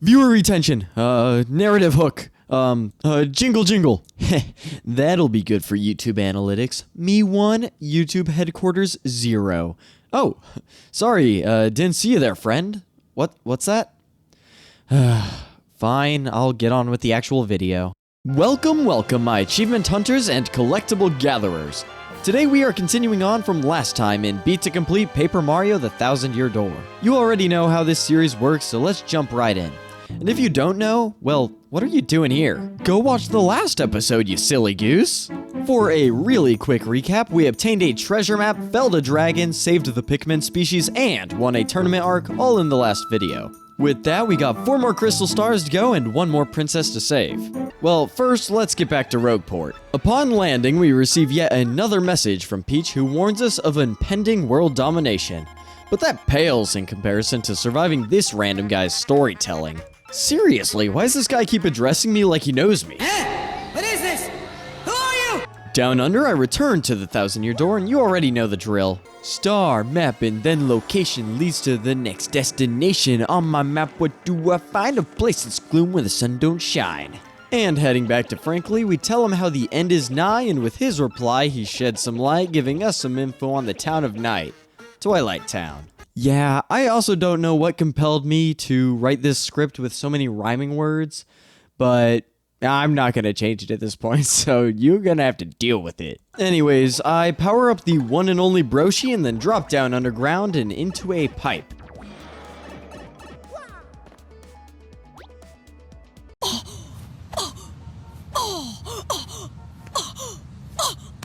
Viewer retention. Narrative hook. Jingle jingle. That'll be good for YouTube analytics. Me 1, YouTube headquarters 0. Oh, sorry, didn't see you there, friend. What's that? Fine, I'll get on with the actual video. Welcome, my achievement hunters and collectible gatherers. Today we are continuing on from last time in Beat to Complete Paper Mario: The Thousand-Year Door. You already know how this series works, so let's jump right in. And if you don't know, well, what are you doing here? Go watch the last episode, you silly goose! For a really quick recap, we obtained a treasure map, felled a dragon, saved the Pikmin species, and won a tournament arc, all in the last video. With that, we got 4 more crystal stars to go and 1 more princess to save. Well, first, let's get back to Rogueport. Upon landing, we receive yet another message from Peach who warns us of impending world domination. But that pales in comparison to surviving this random guy's storytelling. Seriously, why does this guy keep addressing me like he knows me? What is this? Who are you? Down under, I return to the Thousand-Year Door, and you already know the drill. Star, map, and then location leads to the next destination. On my map, what do I find? A place that's gloom where the sun don't shine. And heading back to Frankly, we tell him how the end is nigh, and with his reply, he sheds some light, giving us some info on the town of Night. Twilight Town. Yeah, I also don't know what compelled me to write this script with so many rhyming words, but I'm not going to change it at this point, so you're going to have to deal with it. Anyways, I power up the one and only Broshi and then drop down underground and into a pipe.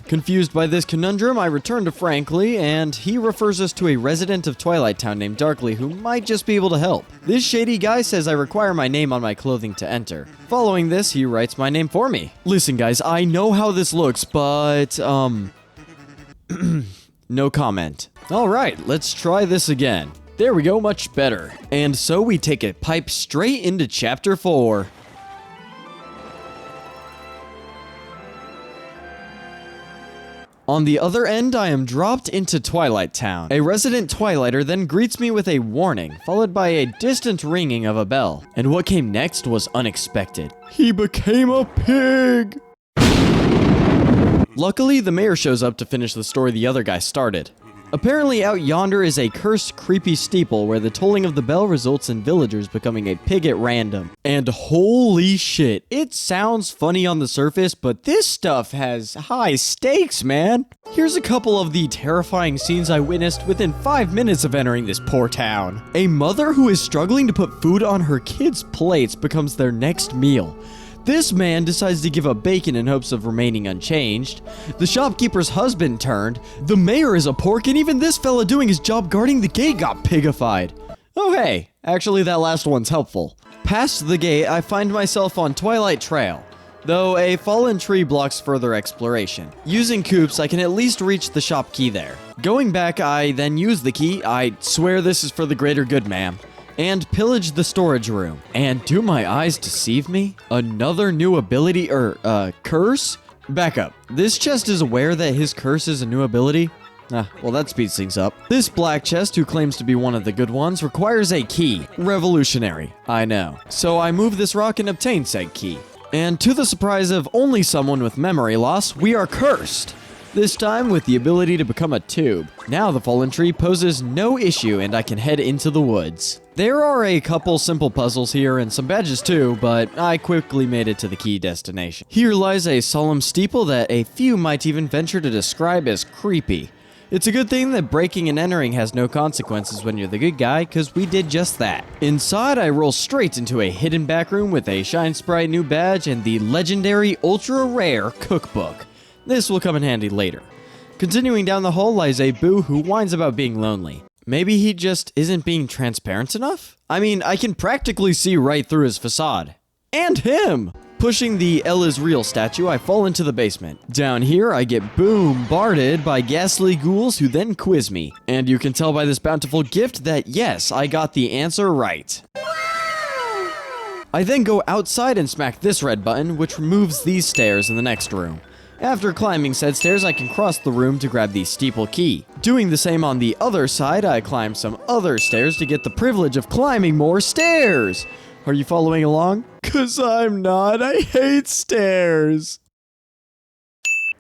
Confused by this conundrum, I return to Frankly, and he refers us to a resident of Twilight Town named Darkly who might just be able to help. This shady guy says I require my name on my clothing to enter. Following this, he writes my name for me. Listen guys, I know how this looks, but, no comment. Alright, let's try this again. There we go, much better. And so we take a pipe straight into Chapter 4. On the other end, I am dropped into Twilight Town. A resident Twilighter then greets me with a warning, followed by a distant ringing of a bell. And what came next was unexpected. He became a pig! Luckily, the mayor shows up to finish the story the other guy started. Apparently out yonder is a cursed, creepy steeple where the tolling of the bell results in villagers becoming a pig at random. And holy shit, it sounds funny on the surface, but this stuff has high stakes, man. Here's a couple of the terrifying scenes I witnessed within 5 minutes of entering this poor town. A mother who is struggling to put food on her kids' plates becomes their next meal. This man decides to give up bacon in hopes of remaining unchanged. The shopkeeper's husband turned. The mayor is a pork, and even this fella doing his job guarding the gate got pigified. Oh hey, actually that last one's helpful. Past the gate, I find myself on Twilight Trail, though a fallen tree blocks further exploration. Using coops, I can at least reach the shop key there. Going back, I then use the key. I swear this is for the greater good, ma'am. And pillage the storage room. And do my eyes deceive me? Another new ability, curse? Back up. This chest is aware that his curse is a new ability? Well that speeds things up. This black chest, who claims to be one of the good ones, requires a key. Revolutionary, I know. So I move this rock and obtain said key. And to the surprise of only someone with memory loss, we are cursed. This time with the ability to become a tube. Now the fallen tree poses no issue and I can head into the woods. There are a couple simple puzzles here and some badges too, but I quickly made it to the key destination. Here lies a solemn steeple that a few might even venture to describe as creepy. It's a good thing that breaking and entering has no consequences when you're the good guy, cause we did just that. Inside, I roll straight into a hidden back room with a Shine Sprite new badge and the legendary ultra rare cookbook. This will come in handy later. Continuing down the hall lies a Boo who whines about being lonely. Maybe he just isn't being transparent enough? I mean, I can practically see right through his facade. And him! Pushing the L is real statue, I fall into the basement. Down here, I get bombarded by ghastly ghouls who then quiz me. And you can tell by this bountiful gift that yes, I got the answer right. I then go outside and smack this red button, which removes these stairs in the next room. After climbing said stairs, I can cross the room to grab the steeple key. Doing the same on the other side, I climb some other stairs to get the privilege of climbing more stairs. Are you following along? 'Cause I'm not. I hate stairs.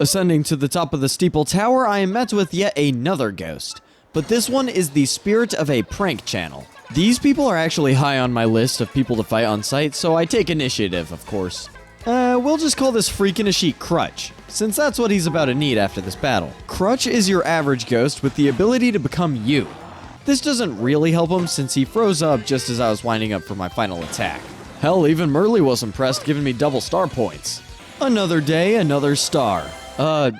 Ascending to the top of the steeple tower, I am met with yet another ghost. But this one is the spirit of a prank channel. These people are actually high on my list of people to fight on site, so I take initiative, of course. We'll just call this freak in a sheet Crutch, since that's what he's about to need after this battle. Crutch is your average ghost with the ability to become you. This doesn't really help him since he froze up just as I was winding up for my final attack. Hell, even Merle was impressed, giving me double star points. Another day, another star.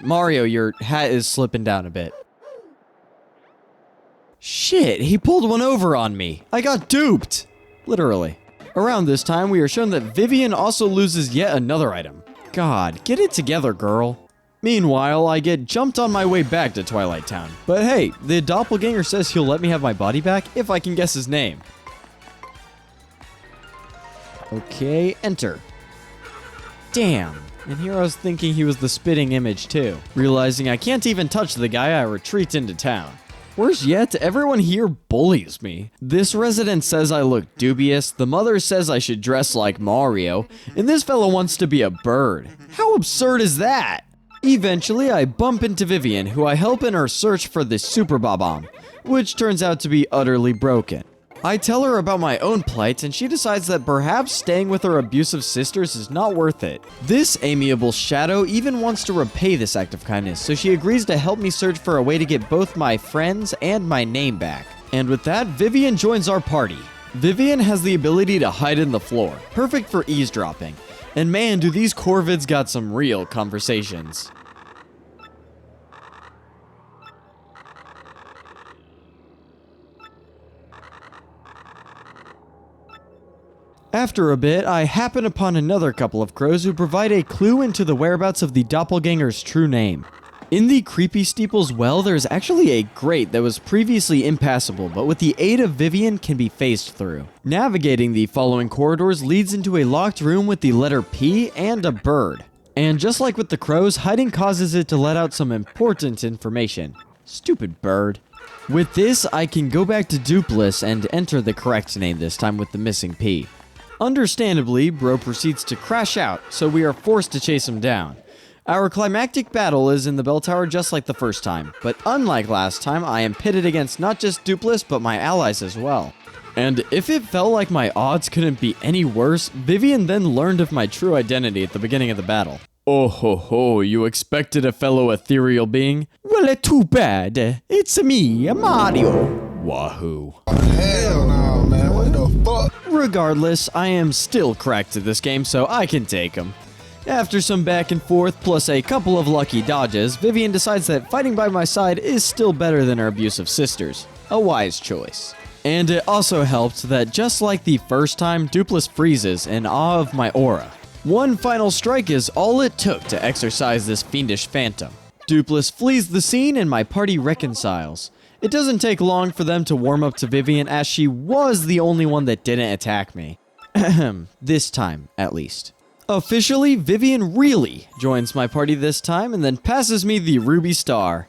Mario, your hat is slipping down a bit. Shit, he pulled one over on me. I got duped. Literally. Around this time, we are shown that Vivian also loses yet another item. God, get it together, girl. Meanwhile, I get jumped on my way back to Twilight Town. But hey, the doppelganger says he'll let me have my body back if I can guess his name. Okay, enter. Damn. And here I was thinking he was the spitting image too. Realizing I can't even touch the guy, I retreat into town. Worse yet, everyone here bullies me. This resident says I look dubious, the mother says I should dress like Mario, and this fellow wants to be a bird. How absurd is that? Eventually, I bump into Vivian, who I help in her search for the Super Bob-omb, which turns out to be utterly broken. I tell her about my own plight, and she decides that perhaps staying with her abusive sisters is not worth it. This amiable shadow even wants to repay this act of kindness, so she agrees to help me search for a way to get both my friends and my name back. And with that, Vivian joins our party. Vivian has the ability to hide in the floor, perfect for eavesdropping. And man, do these Corvids got some real conversations. After a bit, I happen upon another couple of crows who provide a clue into the whereabouts of the doppelganger's true name. In the creepy steeple's well, there is actually a grate that was previously impassable, but with the aid of Vivian can be phased through. Navigating the following corridors leads into a locked room with the letter P and a bird. And just like with the crows, hiding causes it to let out some important information. Stupid bird. With this, I can go back to Dupless and enter the correct name this time with the missing P. Understandably, Bro proceeds to crash out, so we are forced to chase him down. Our climactic battle is in the bell tower just like the first time, but unlike last time, I am pitted against not just Dupless, but my allies as well. And if it felt like my odds couldn't be any worse, Vivian then learned of my true identity at the beginning of the battle. Oh ho ho, you expected a fellow ethereal being? Well, too bad. It's me, Mario. Wahoo. Hell no, man. What the fuck? Regardless, I am still cracked at this game, so I can take him. After some back and forth, plus a couple of lucky dodges, Vivian decides that fighting by my side is still better than her abusive sisters. A wise choice. And it also helped that just like the first time, Dupless freezes in awe of my aura. One final strike is all it took to exorcise this fiendish phantom. Dupless flees the scene and my party reconciles. It doesn't take long for them to warm up to Vivian, as she was the only one that didn't attack me. This time, at least. Officially, Vivian really joins my party this time and then passes me the ruby star.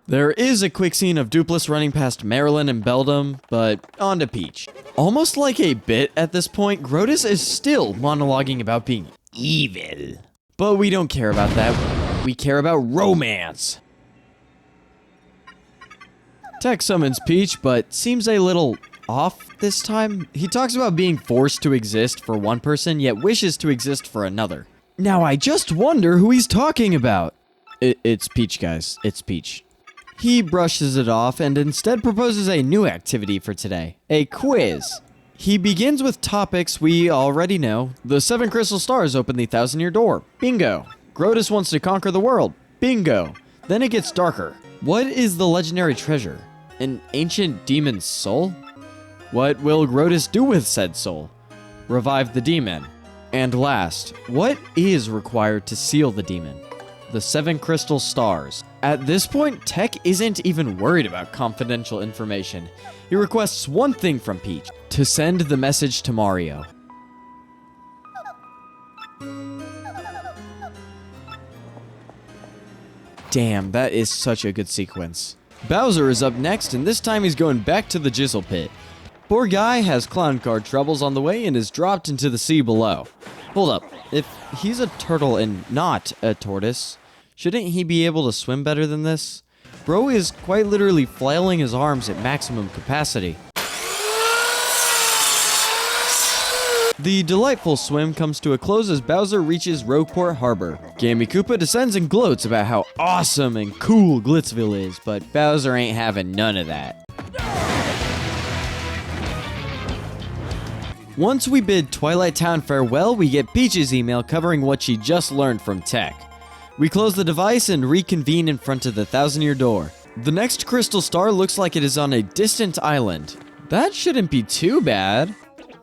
There is a quick scene of Dupless running past Marilyn and Beldam, but on to Peach. Almost like a bit at this point, Grotus is still monologuing about being evil. But we don't care about that. We care about romance. Tech summons Peach, but seems a little off this time. He talks about being forced to exist for one person, yet wishes to exist for another. Now I just wonder who he's talking about. It's Peach, guys. It's Peach. He brushes it off and instead proposes a new activity for today. A quiz. He begins with topics we already know. The 7 crystal stars open the 1,000-year door. Bingo. Grotus wants to conquer the world. Bingo. Then it gets darker. What is the legendary treasure? An ancient demon's soul? What will Grotus do with said soul? Revive the demon. And last, what is required to seal the demon? The 7 crystal stars. At this point, Tech isn't even worried about confidential information. He requests one thing from Peach, to send the message to Mario. Damn, that is such a good sequence. Bowser is up next, and this time he's going back to the Jizzle Pit. Poor guy has clown car troubles on the way and is dropped into the sea below. Hold up, if he's a turtle and not a tortoise, shouldn't he be able to swim better than this? Bro is quite literally flailing his arms at maximum capacity. The delightful swim comes to a close as Bowser reaches Rogueport Harbor. Gammy Koopa descends and gloats about how awesome and cool Glitzville is, but Bowser ain't having none of that. Once we bid Twilight Town farewell, we get Peach's email covering what she just learned from Tech. We close the device and reconvene in front of the Thousand-Year Door. The next crystal star looks like it is on a distant island. That shouldn't be too bad.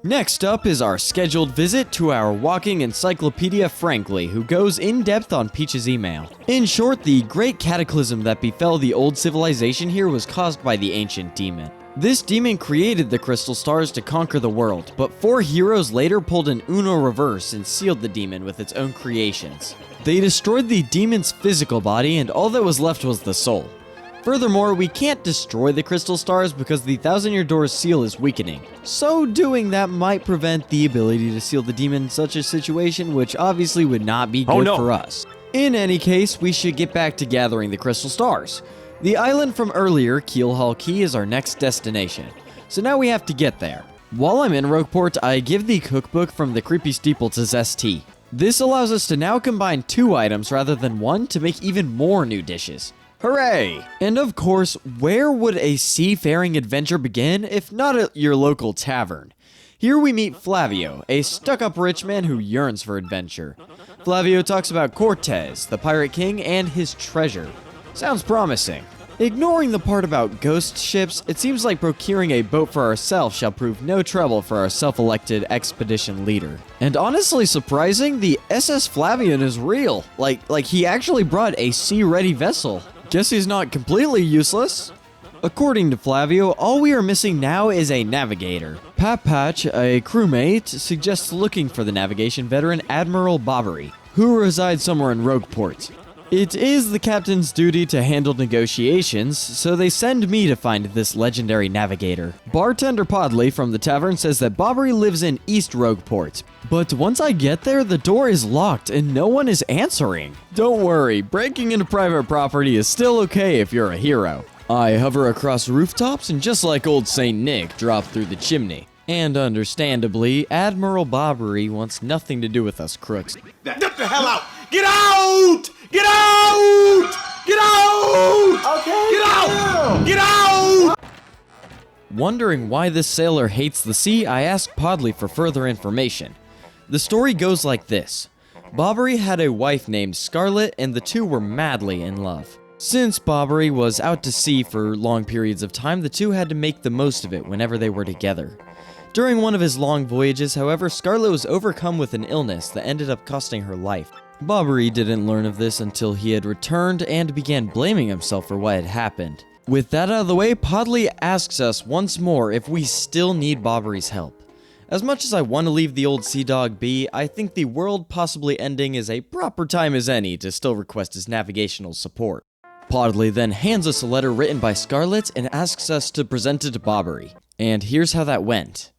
Next up is our scheduled visit to our walking encyclopedia Frankly, who goes in depth on Peach's email. In short, the great cataclysm that befell the old civilization here was caused by the ancient demon. This demon created the crystal stars to conquer the world, but 4 heroes later pulled an Uno reverse and sealed the demon with its own creations. They destroyed the demon's physical body, and all that was left was the soul. Furthermore, we can't destroy the crystal stars because the Thousand-Year Door's seal is weakening. So doing that might prevent the ability to seal the demon in such a situation, which obviously would not be good for us. In any case, we should get back to gathering the crystal stars. The island from earlier, Keelhaul Key, is our next destination. So now we have to get there. While I'm in Rogueport, I give the cookbook from the Creepy Steeple to Zesty. This allows us to now combine 2 items rather than 1 to make even more new dishes. Hooray! And of course, where would a seafaring adventure begin if not at your local tavern? Here we meet Flavio, a stuck-up rich man who yearns for adventure. Flavio talks about Cortez, the Pirate King, and his treasure. Sounds promising. Ignoring the part about ghost ships, it seems like procuring a boat for ourselves shall prove no trouble for our self-elected expedition leader. And honestly surprising, the SS Flavian is real. Like he actually brought a sea-ready vessel. Guess he's not completely useless. According to Flavio, all we are missing now is a navigator. Patch, a crewmate, suggests looking for the navigation veteran Admiral Bobbery, who resides somewhere in Rogueport. It is the captain's duty to handle negotiations, so they send me to find this legendary navigator. Bartender Podley from the tavern says that Bobbery lives in East Rogueport, but once I get there, the door is locked and no one is answering. Don't worry, breaking into private property is still okay if you're a hero. I hover across rooftops and just like old St. Nick, drop through the chimney. And understandably, Admiral Bobbery wants nothing to do with us crooks. Get the hell out! Get out! Get out! Get out! Okay. Get out! Get out! Wondering why this sailor hates the sea, I ask Podley for further information. The story goes like this. Bobbery had a wife named Scarlet, and the two were madly in love. Since Bobbery was out to sea for long periods of time, the two had to make the most of it whenever they were together. During one of his long voyages, however, Scarlet was overcome with an illness that ended up costing her life. Bobbery didn't learn of this until he had returned and began blaming himself for what had happened. With that out of the way, Podley asks us once more if we still need Bobbery's help. As much as I want to leave the old sea dog be, I think the world possibly ending is a proper time as any to still request his navigational support. Podley then hands us a letter written by Scarlet and asks us to present it to Bobbery. And here's how that went.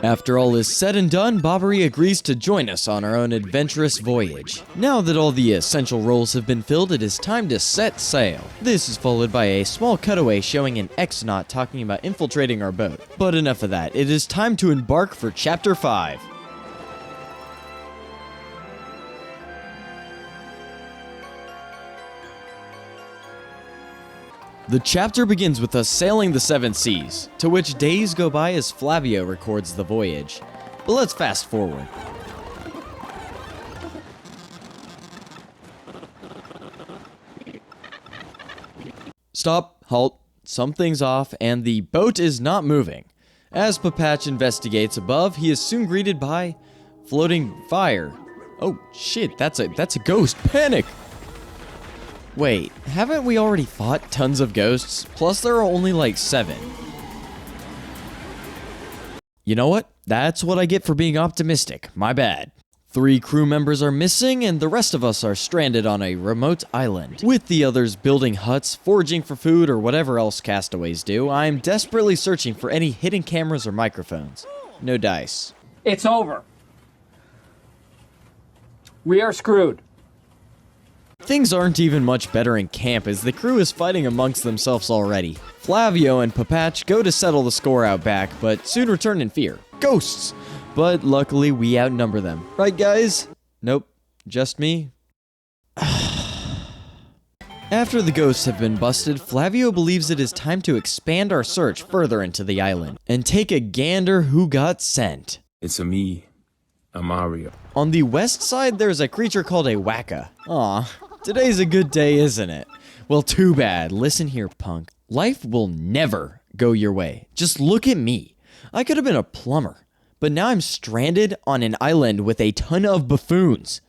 After all is said and done, Bobbery agrees to join us on our own adventurous voyage. Now that all the essential roles have been filled, it is time to set sail. This is followed by a small cutaway showing an X-Naut talking about infiltrating our boat. But enough of that, it is time to embark for Chapter 5. The chapter begins with us sailing the seven seas, to which days go by as Flavio records the voyage. But let's fast forward. Stop, halt, something's off, and the boat is not moving. As Papatch investigates above, he is soon greeted by floating fire. Oh shit, that's a ghost. Panic! Wait, haven't we already fought tons of ghosts? Plus there are only like 7. You know what? That's what I get for being optimistic. My bad. 3 crew members are missing, and the rest of us are stranded on a remote island. With the others building huts, foraging for food, or whatever else castaways do, I'm desperately searching for any hidden cameras or microphones. No dice. It's over. We are screwed. Things aren't even much better in camp as the crew is fighting amongst themselves already. Flavio and Papatch go to settle the score out back, but soon return in fear. Ghosts! But luckily we outnumber them. Right, guys? Nope. Just me? After the ghosts have been busted, Flavio believes it is time to expand our search further into the island and take a gander who got sent. It's a me, a Mario. On the west side, there's a creature called a Wacka. Aw, today's a good day, isn't it? Well, too bad. Listen here, punk. Life will never go your way. Just look at me. I could have been a plumber, but now I'm stranded on an island with a ton of buffoons.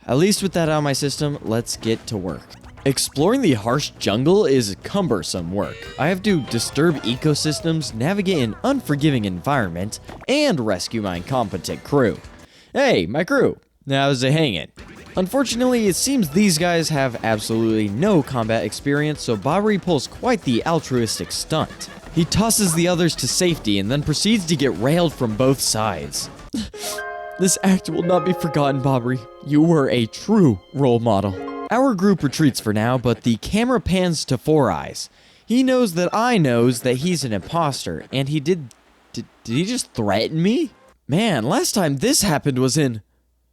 At least with that out of my system, let's get to work. Exploring the harsh jungle is cumbersome work. I have to disturb ecosystems, navigate an unforgiving environment, and rescue my incompetent crew. Hey, my crew, how's it hanging? Unfortunately, it seems these guys have absolutely no combat experience, so Bobbery pulls quite the altruistic stunt. He tosses the others to safety and then proceeds to get railed from both sides. This act will not be forgotten, Bobbery. You were a true role model. Our group retreats for now, but the camera pans to Four Eyes. He knows that I knows that he's an imposter, and he did he just threaten me? Man, last time this happened was in...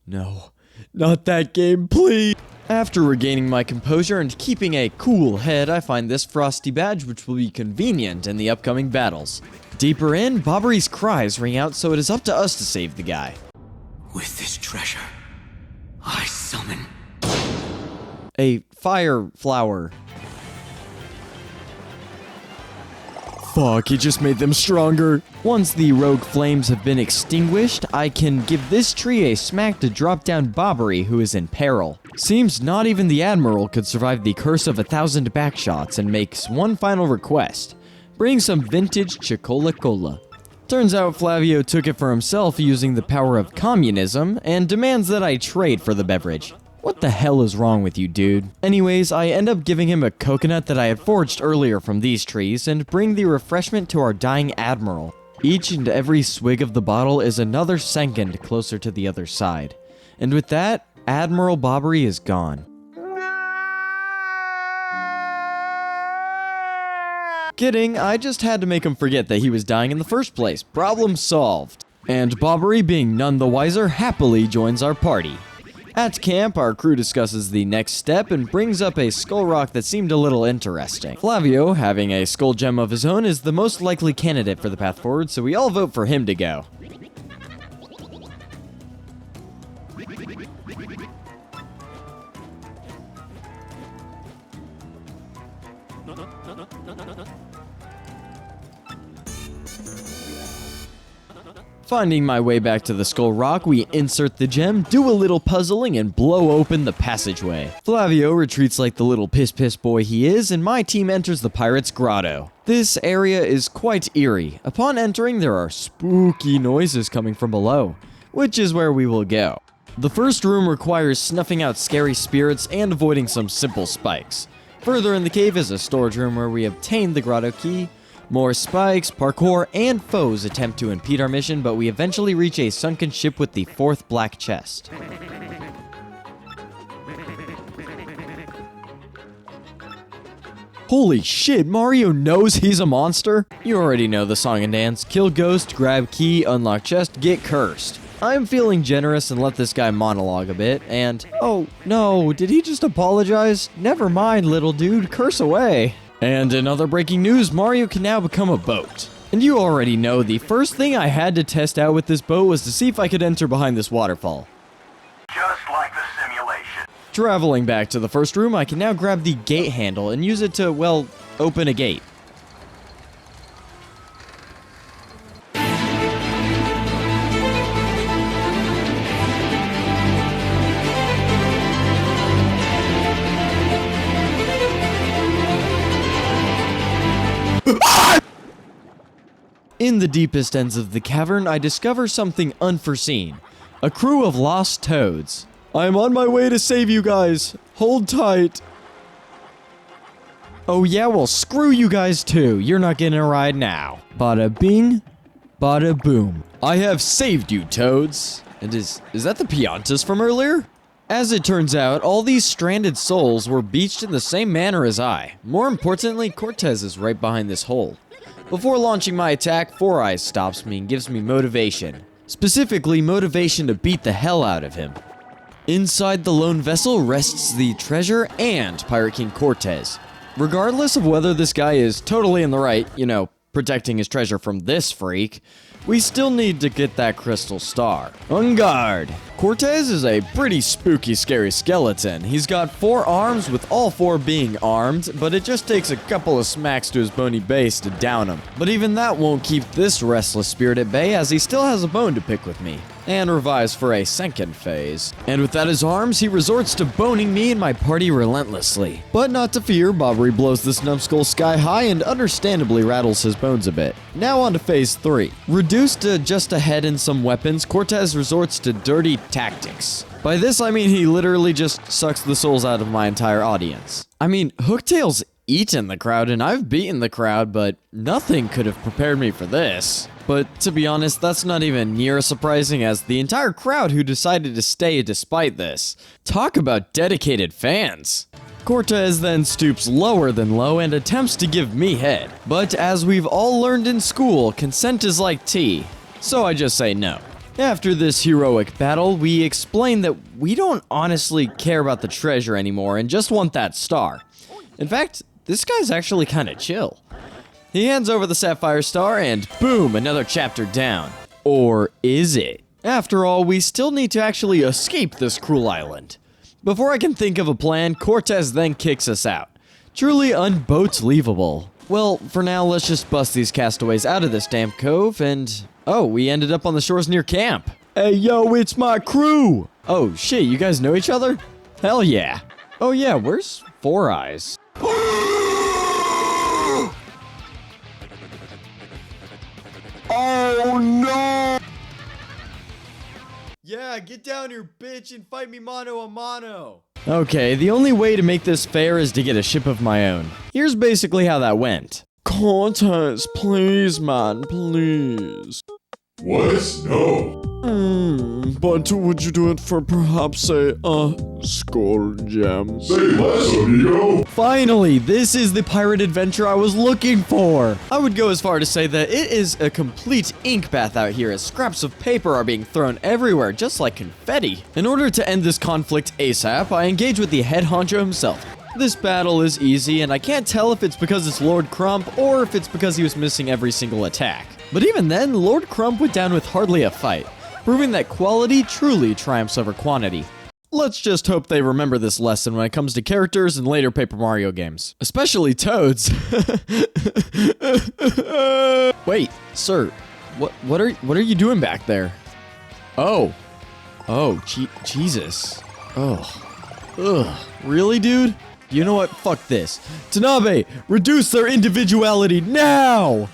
No, not that game, please. After regaining my composure and keeping a cool head, I find this frosty badge which will be convenient in the upcoming battles. Deeper in, Bobbery's cries ring out, so it is up to us to save the guy. With this treasure, I summon A fire flower. Fuck, it just made them stronger. Once the rogue flames have been extinguished, I can give this tree a smack to drop down Bobbery, who is in peril. Seems not even the Admiral could survive the curse of 1,000 backshots and makes one final request. Bring some vintage Chicola Cola. Turns out Flavio took it for himself using the power of communism and demands that I trade for the beverage. What the hell is wrong with you, dude? Anyways, I end up giving him a coconut that I had forged earlier from these trees and bring the refreshment to our dying Admiral. Each and every swig of the bottle is another second closer to the other side. And with that, Admiral Bobbery is gone. Kidding, I just had to make him forget that he was dying in the first place. Problem solved. And Bobbery, being none the wiser, happily joins our party. At camp, our crew discusses the next step and brings up a skull rock that seemed a little interesting. Flavio, having a skull gem of his own, is the most likely candidate for the path forward, so we all vote for him to go. Finding my way back to the Skull Rock, we insert the gem, do a little puzzling, and blow open the passageway. Flavio retreats like the little piss boy he is, and my team enters the Pirate's Grotto. This area is quite eerie. Upon entering, there are spooky noises coming from below, which is where we will go. The first room requires snuffing out scary spirits and avoiding some simple spikes. Further in the cave is a storage room where we obtain the grotto key. More spikes, parkour, and foes attempt to impede our mission, but we eventually reach a sunken ship with the 4th black chest. Holy shit, Mario knows he's a monster? You already know the song and dance. Kill ghost, grab key, unlock chest, get cursed. I'm feeling generous and let this guy monologue a bit, and... Oh, no, did he just apologize? Never mind, little dude, curse away. And in other breaking news, Mario can now become a boat. And you already know the first thing I had to test out with this boat was to see if I could enter behind this waterfall. Just like the simulation. Traveling back to the first room, I can now grab the gate handle and use it to, well, open a gate. In the deepest ends of the cavern, I discover something unforeseen. A crew of lost toads. I'm on my way to save you guys. Hold tight. Oh yeah, well screw you guys too. You're not getting a ride now. Bada bing, bada boom. I have saved you, toads. And is that the Piantas from earlier? As it turns out, all these stranded souls were beached in the same manner as I. More importantly, Cortez is right behind this hole. Before launching my attack, Four Eyes stops me and gives me motivation. Specifically, motivation to beat the hell out of him. Inside the lone vessel rests the treasure and Pirate King Cortez. Regardless of whether this guy is totally in the right, protecting his treasure from this freak, we still need to get that crystal star. On guard! Cortez is a pretty spooky, scary skeleton. He's got 4 arms with all 4 being armed, but it just takes a couple of smacks to his bony base to down him. But even that won't keep this restless spirit at bay, as he still has a bone to pick with me. And revives for a second phase. And without his arms, he resorts to boning me and my party relentlessly. But not to fear, Bobbery blows this numbskull sky high and understandably rattles his bones a bit. Now on to phase 3. Reduced to just a head and some weapons, Cortez resorts to dirty tactics. By this I mean he literally just sucks the souls out of my entire audience. I mean, Hooktail's eaten the crowd and I've beaten the crowd, but nothing could have prepared me for this. But to be honest, that's not even near as surprising as the entire crowd who decided to stay despite this. Talk about dedicated fans. Cortez then stoops lower than low and attempts to give me head. But as we've all learned in school, consent is like tea. So I just say no. After this heroic battle, we explain that we don't honestly care about the treasure anymore and just want that star. In fact, this guy's actually kinda chill. He hands over the sapphire star and boom, another chapter down. Or is it? After all, we still need to actually escape this cruel island. Before I can think of a plan, Cortez then kicks us out. Truly unboat-leavable. Well, for now, let's just bust these castaways out of this damn cove and... oh, we ended up on the shores near camp. Hey, yo, it's my crew! Oh, shit, you guys know each other? Hell yeah. Oh yeah, where's Four Eyes? Oh no! Yeah, get down here, bitch, and fight me mano a mano. Okay, the only way to make this fair is to get a ship of my own. Here's basically how that went. Cortez, please, man, please. What? No. But would you do it for perhaps a, skull gem? Say less, amigo. Finally, this is the pirate adventure I was looking for. I would go as far to say that it is a complete ink bath out here as scraps of paper are being thrown everywhere just like confetti. In order to end this conflict ASAP, I engage with the head honcho himself. This battle is easy, and I can't tell if it's because it's Lord Crump or if it's because he was missing every single attack. But even then, Lord Crump went down with hardly a fight, proving that quality truly triumphs over quantity. Let's just hope they remember this lesson when it comes to characters in later Paper Mario games. Especially Toads. Wait, sir, what are you doing back there? Oh, Jesus. Ugh, really, dude? You know what? Fuck this. Tanabe, reduce their individuality now!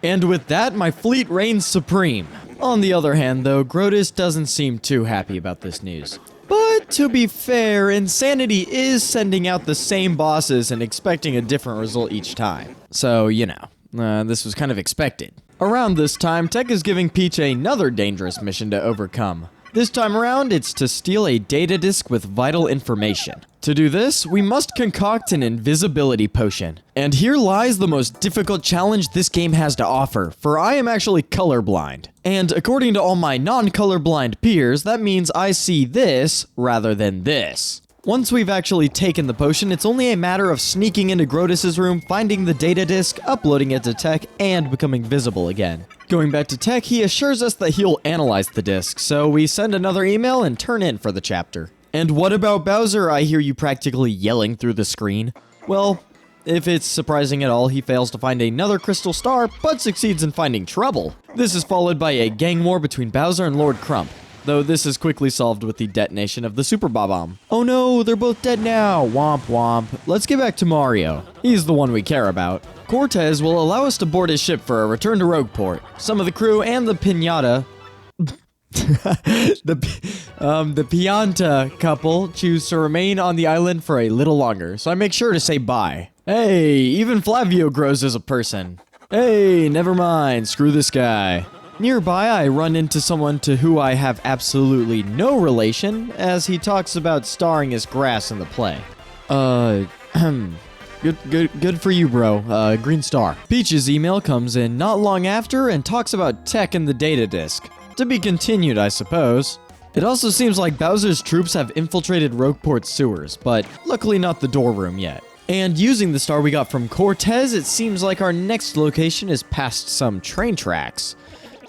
And with that, my fleet reigns supreme. On the other hand, though, Grotus doesn't seem too happy about this news. But to be fair, Insanity is sending out the same bosses and expecting a different result each time. So, this was kind of expected. Around this time, Tech is giving Peach another dangerous mission to overcome. This time around, it's to steal a data disk with vital information. To do this, we must concoct an invisibility potion. And here lies the most difficult challenge this game has to offer, for I am actually colorblind. And according to all my non-colorblind peers, that means I see this rather than this. Once we've actually taken the potion, it's only a matter of sneaking into Grotus's room, finding the data disk, uploading it to Tech, and becoming visible again. Going back to Tech, he assures us that he'll analyze the disk, so we send another email and turn in for the chapter. And what about Bowser? I hear you practically yelling through the screen. Well, if it's surprising at all, he fails to find another crystal star, but succeeds in finding trouble. This is followed by a gang war between Bowser and Lord Crump, though this is quickly solved with the detonation of the Super Bob-omb. Oh no, they're both dead now, womp womp. Let's get back to Mario. He's the one we care about. Cortez will allow us to board his ship for a return to Rogueport. Some of the crew and the Pinata... the Pianta couple choose to remain on the island for a little longer, so I make sure to say bye. Hey, even Flavio grows as a person. Hey, never mind, screw this guy. Nearby, I run into someone to who I have absolutely no relation, as he talks about starring as grass in the play. Good for you, bro. Green star. Peach's email comes in not long after and talks about Tech and the data disk. To be continued, I suppose. It also seems like Bowser's troops have infiltrated Rogueport's sewers, but luckily not the door room yet. And using the star we got from Cortez, it seems like our next location is past some train tracks.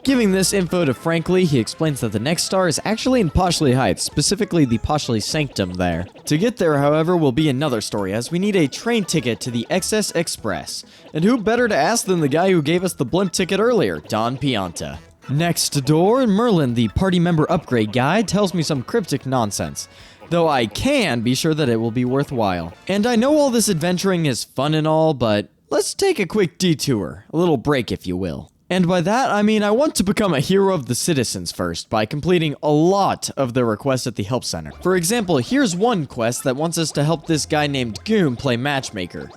Giving this info to Frankly, he explains that the next star is actually in Poshley Heights, specifically the Poshley Sanctum there. To get there, however, will be another story, as we need a train ticket to the XS Express. And who better to ask than the guy who gave us the blimp ticket earlier, Don Pianta. Next door, Merlin, the party member upgrade guy, tells me some cryptic nonsense, though I can be sure that it will be worthwhile. And I know all this adventuring is fun and all, but let's take a quick detour, a little break if you will. And by that, I mean I want to become a hero of the citizens first, by completing a lot of their requests at the help center. For example, here's one quest that wants us to help this guy named Goom play matchmaker.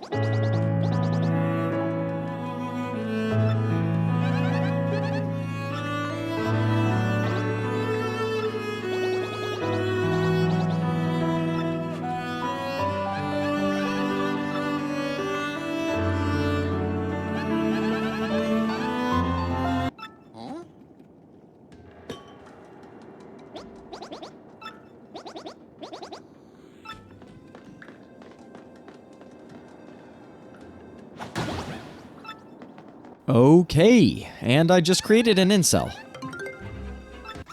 Okay, and I just created an incel.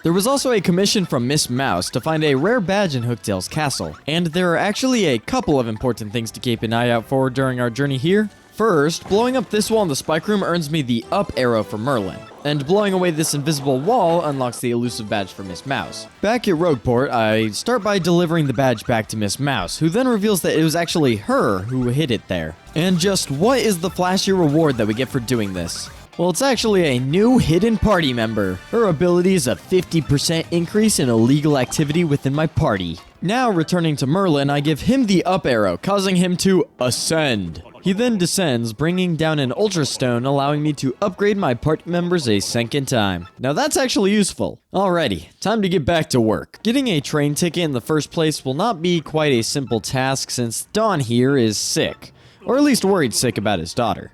There was also a commission from Miss Mouse to find a rare badge in Hooktail's castle, and there are actually a couple of important things to keep an eye out for during our journey here. First, blowing up this wall in the spike room earns me the up arrow for Merlin, and blowing away this invisible wall unlocks the elusive badge for Miss Mouse. Back at Rogueport, I start by delivering the badge back to Miss Mouse, who then reveals that it was actually her who hid it there. And just what is the flashy reward that we get for doing this? Well, it's actually a new hidden party member. Her ability is a 50% increase in illegal activity within my party. Now, returning to Merlin, I give him the up arrow, causing him to ascend. He then descends, bringing down an Ultra Stone, allowing me to upgrade my party members a second time. Now that's actually useful. Alrighty, time to get back to work. Getting a train ticket in the first place will not be quite a simple task since Don here is sick. Or at least worried sick about his daughter.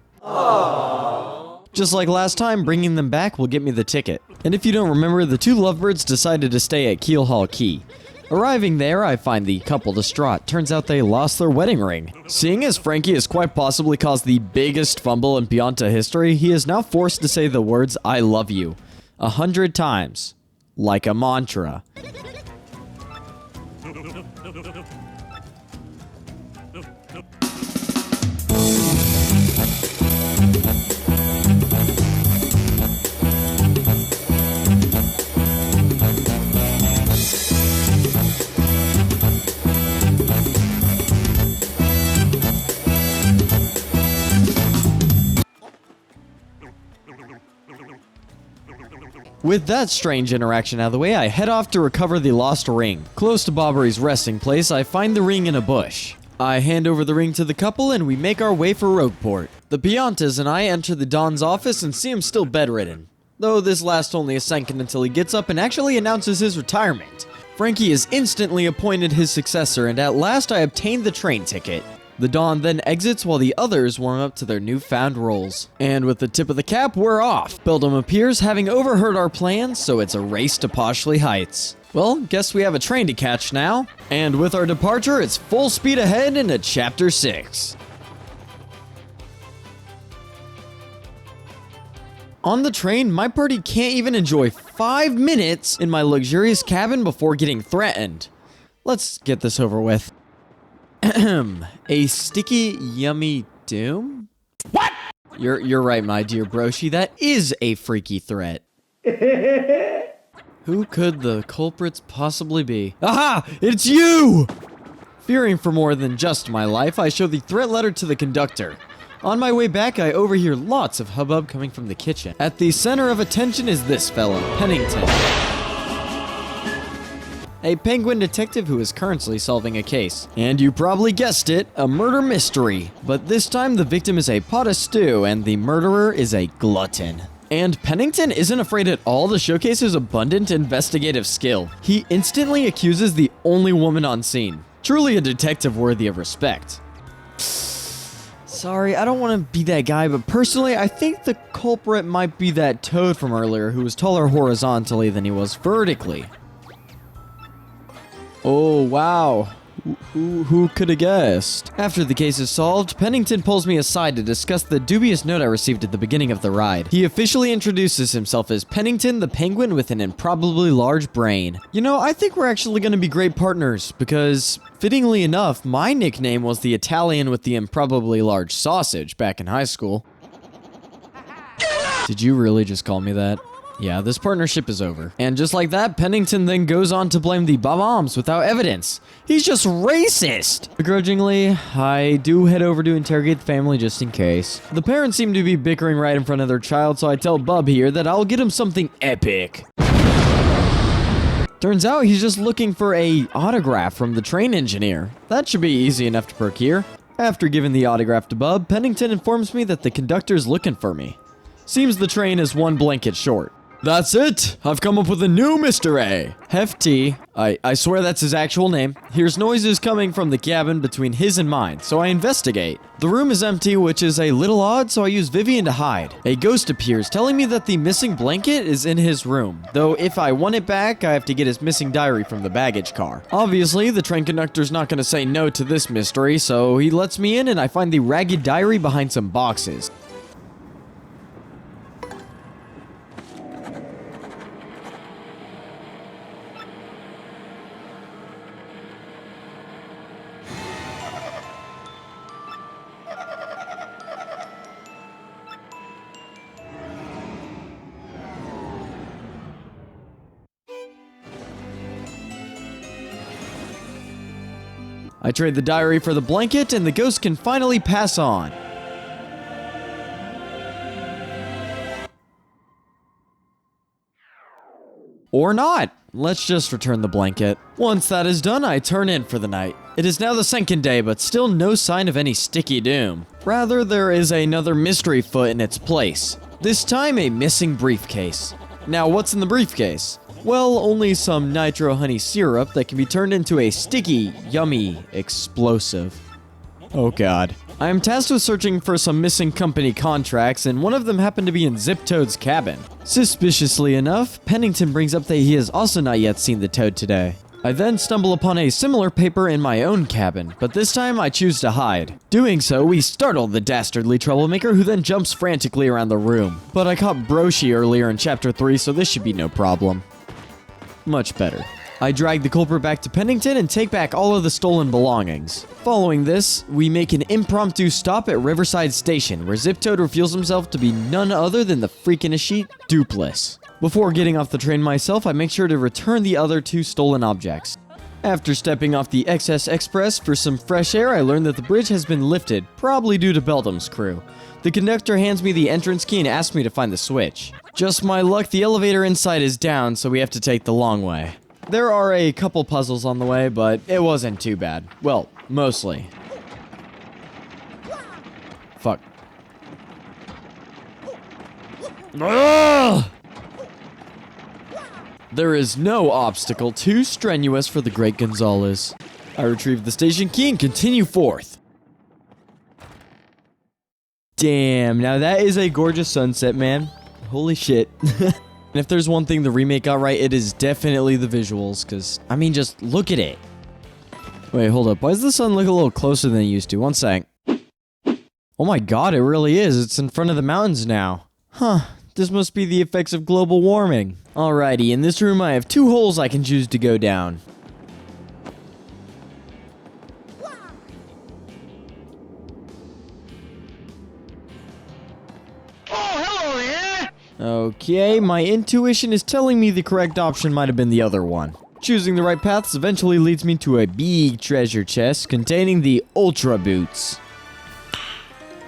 Just like last time, bringing them back will get me the ticket. And if you don't remember, the two lovebirds decided to stay at Keel Hall Key. Arriving there, I find the couple distraught. Turns out they lost their wedding ring. Seeing as Frankie has quite possibly caused the biggest fumble in Pianta history, he is now forced to say the words, "I love you," 100 times. Like a mantra. With that strange interaction out of the way, I head off to recover the lost ring. Close to Bobbery's resting place, I find the ring in a bush. I hand over the ring to the couple and we make our way for Rogueport. The Piantas and I enter the Don's office and see him still bedridden, though this lasts only a second until he gets up and actually announces his retirement. Frankie is instantly appointed his successor, and at last I obtain the train ticket. The Don then exits while the others warm up to their newfound roles. And with the tip of the cap, we're off. Beldam appears, having overheard our plans, so it's a race to Poshley Heights. Well, guess we have a train to catch now. And with our departure, it's full speed ahead into Chapter 6. On the train, my party can't even enjoy 5 minutes in my luxurious cabin before getting threatened. Let's get this over with. A sticky, yummy doom? What? You're right, my dear broshi. That is a freaky threat. Who could the culprits possibly be? Aha! It's you! Fearing for more than just my life, I show the threat letter to the conductor. On my way back, I overhear lots of hubbub coming from the kitchen. At the center of attention is this fellow, Pennington. A penguin detective who is currently solving a case. And you probably guessed it, a murder mystery. But this time the victim is a pot of stew and the murderer is a glutton. And Pennington isn't afraid at all to showcase his abundant investigative skill. He instantly accuses the only woman on scene. Truly a detective worthy of respect. Sorry, I don't want to be that guy, but personally, I think the culprit might be that toad from earlier who was taller horizontally than he was vertically. Oh, wow. Who could have guessed? After the case is solved, Pennington pulls me aside to discuss the dubious note I received at the beginning of the ride. He officially introduces himself as Pennington the Penguin with an improbably large brain. You know, I think we're actually going to be great partners because, fittingly enough, my nickname was the Italian with the improbably large sausage back in high school. Did you really just call me that? Yeah, this partnership is over. And just like that, Pennington then goes on to blame the Babams without evidence. He's just racist! Begrudgingly, I do head over to interrogate the family just in case. The parents seem to be bickering right in front of their child, so I tell Bub here that I'll get him something epic. Turns out he's just looking for a autograph from the train engineer. That should be easy enough to procure. After giving the autograph to Bub, Pennington informs me that the conductor's looking for me. Seems the train is one blanket short. That's it! I've come up with a new Mr. A. Hefty, I swear that's his actual name, hears noises coming from the cabin between his and mine, so I investigate. The room is empty, which is a little odd, so I use Vivian to hide. A ghost appears, telling me that the missing blanket is in his room, though if I want it back, I have to get his missing diary from the baggage car. Obviously, the train conductor's not going to say no to this mystery, so he lets me in and I find the ragged diary behind some boxes. I trade the diary for the blanket, and the ghost can finally pass on. Or not. Let's just return the blanket. Once that is done, I turn in for the night. It is now the second day, but still no sign of any sticky doom. Rather, there is another mystery foot in its place. This time, a missing briefcase. Now, what's in the briefcase? Well, only some nitro honey syrup that can be turned into a sticky, yummy explosive. Oh god. I am tasked with searching for some missing company contracts, and one of them happened to be in Zip Toad's cabin. Suspiciously enough, Pennington brings up that he has also not yet seen the Toad today. I then stumble upon a similar paper in my own cabin, but this time I choose to hide. Doing so, we startle the dastardly troublemaker who then jumps frantically around the room. But I caught Broshi earlier in Chapter 3, so this should be no problem. Much better. I drag the culprit back to Pennington and take back all of the stolen belongings. Following this, we make an impromptu stop at Riverside Station, where Zip Toad reveals himself to be none other than the freaking Dupless. Before getting off the train myself, I make sure to return the other 2 stolen objects. After stepping off the XS Express for some fresh air, I learn that the bridge has been lifted, probably due to Beldam's crew. The conductor hands me the entrance key and asks me to find the switch. Just my luck, the elevator inside is down, so we have to take the long way. There are a couple puzzles on the way, but it wasn't too bad. Well, mostly. Fuck. Ugh! There is no obstacle too strenuous for the great Gonzalez. I retrieve the station key and continue forth. Damn, now that is a gorgeous sunset, man. Holy shit. And if there's one thing the remake got right, it is definitely the visuals, because, I mean, just look at it. Wait, hold up. Why does the sun look a little closer than it used to? One sec. Oh my god, it really is. It's in front of the mountains now. Huh. This must be the effects of global warming. Alrighty, in this room I have 2 holes I can choose to go down. Okay, my intuition is telling me the correct option might have been the other one. Choosing the right paths eventually leads me to a big treasure chest containing the Ultra Boots.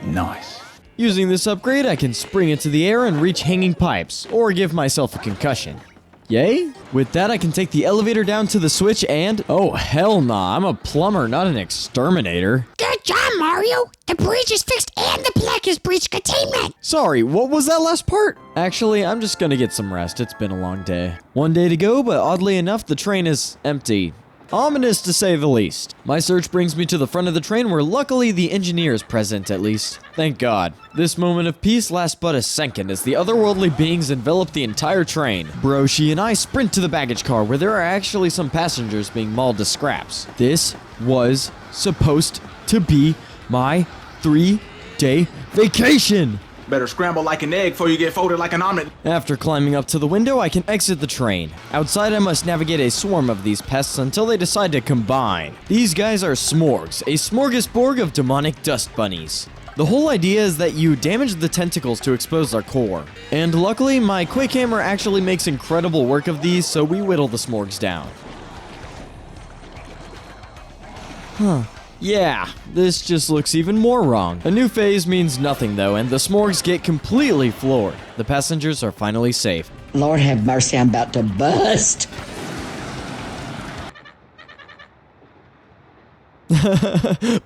Nice. Using this upgrade, I can spring into the air and reach hanging pipes, or give myself a concussion. Yay? With that, I can take the elevator down to the switch and... Oh, hell nah, I'm a plumber, not an exterminator. Good job, Mario! The bridge is fixed and the plaque has breached containment! Sorry, what was that last part? Actually, I'm just gonna get some rest. It's been a long day. One day to go, but oddly enough, the train is empty. Ominous to say the least. My search brings me to the front of the train where luckily the engineer is present at least. Thank God. This moment of peace lasts but a second as the otherworldly beings envelop the entire train. Broshi and I sprint to the baggage car where there are actually some passengers being mauled to scraps. This was supposed to be my 3-day vacation! Better scramble like an egg before you get folded like an omelet. After climbing up to the window, I can exit the train. Outside, I must navigate a swarm of these pests until they decide to combine. These guys are smorgs, a smorgasbord of demonic dust bunnies. The whole idea is that you damage the tentacles to expose their core. And luckily, my quick hammer actually makes incredible work of these, so we whittle the smorgs down. Huh. Yeah, this just looks even more wrong. A new phase means nothing though, and the smorgs get completely floored. The passengers are finally safe. Lord have mercy, I'm about to bust.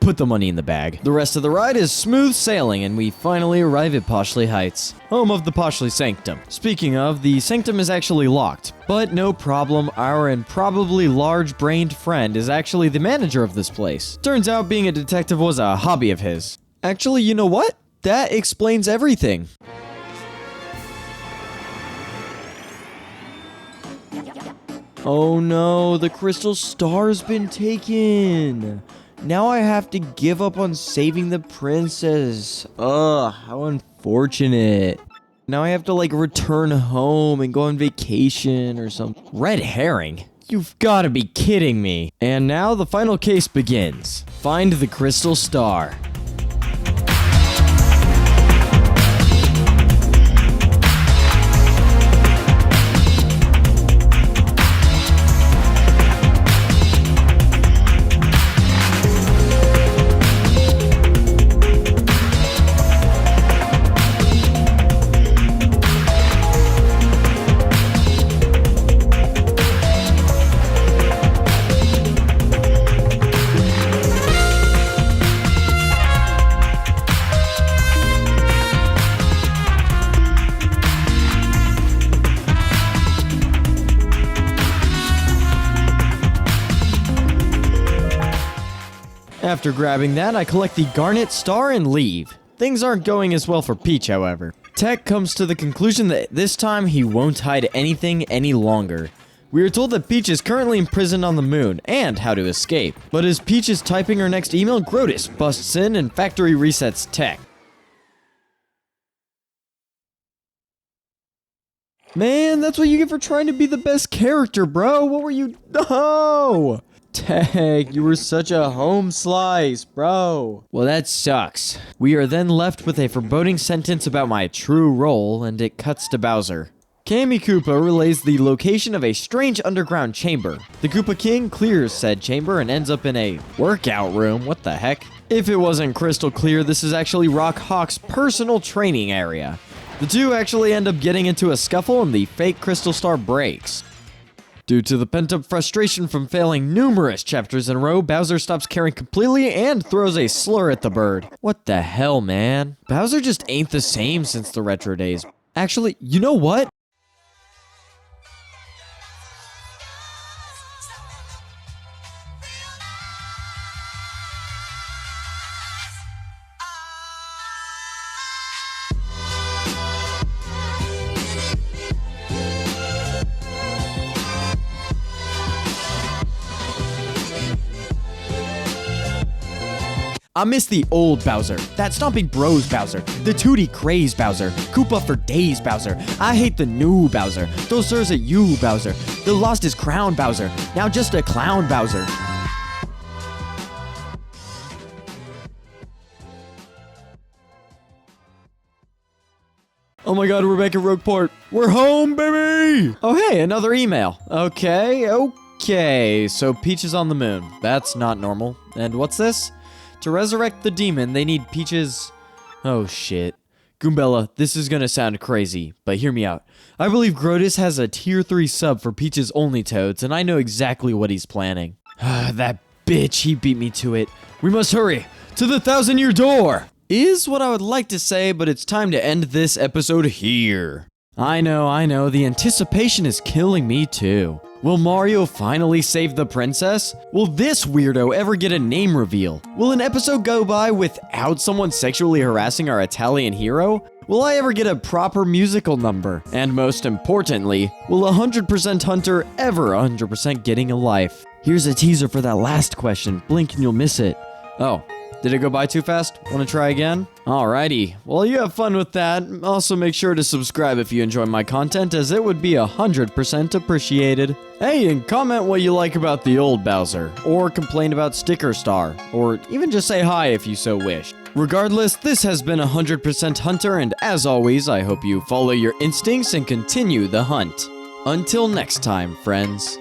Put the money in the bag. The rest of the ride is smooth sailing, and we finally arrive at Poshley Heights, home of the Poshley Sanctum. Speaking of, the Sanctum is actually locked. But no problem, our improbably large-brained friend is actually the manager of this place. Turns out being a detective was a hobby of his. Actually, you know what? That explains everything. Oh no, the crystal star's been taken. Now I have to give up on saving the princess. Ugh, how unfortunate. Now I have to like return home and go on vacation or something. Red herring? You've got to be kidding me. And now the final case begins. Find the crystal star. After grabbing that, I collect the Garnet Star and leave. Things aren't going as well for Peach, however. Tech comes to the conclusion that this time he won't hide anything any longer. We are told that Peach is currently imprisoned on the moon, and how to escape. But as Peach is typing her next email, Grotus busts in and factory resets Tech. Man, that's what you get for trying to be the best character, bro. What were you... No! Tech, you were such a home slice, bro. Well, that sucks. We are then left with a foreboding sentence about my true role, and it cuts to Bowser. Kammy Koopa relays the location of a strange underground chamber. The Koopa King clears said chamber and ends up in a workout room. What the heck? If it wasn't crystal clear, this is actually Rock Hawk's personal training area. The two actually end up getting into a scuffle and the fake crystal star breaks. Due to the pent-up frustration from failing numerous chapters in a row, Bowser stops caring completely and throws a slur at the bird. What the hell, man? Bowser just ain't the same since the retro days. Actually, you know what? I miss the old Bowser, that Stomping Bros Bowser, the Tootie Craze Bowser, Koopa for Days Bowser. I hate the new Bowser, those sirs at you Bowser, the lost his crown Bowser, now just a clown Bowser. Oh my god, we're back at Rogueport. We're home, baby! Oh hey, another email. Okay, so Peach is on the moon. That's not normal. And what's this? To resurrect the demon, they need Peach's... Oh shit. Goombella, this is gonna sound crazy, but hear me out. I believe Grotus has a tier 3 sub for Peach's only toads, and I know exactly what he's planning. That bitch, he beat me to it. We must hurry to the 1,000-year door! Is what I would like to say, but it's time to end this episode here. I know, the anticipation is killing me too. Will Mario finally save the princess? Will this weirdo ever get a name reveal? Will an episode go by without someone sexually harassing our Italian hero? Will I ever get a proper musical number? And most importantly, will 100% Hunter ever 100% getting a life? Here's a teaser for that last question. Blink and you'll miss it. Oh. Did it go by too fast? Want to try again? Alrighty. Well, you have fun with that. Also, make sure to subscribe if you enjoy my content, as it would be 100% appreciated. Hey, and comment what you like about the old Bowser, or complain about Sticker Star, or even just say hi if you so wish. Regardless, this has been 100% Hunter, and as always, I hope you follow your instincts and continue the hunt. Until next time, friends.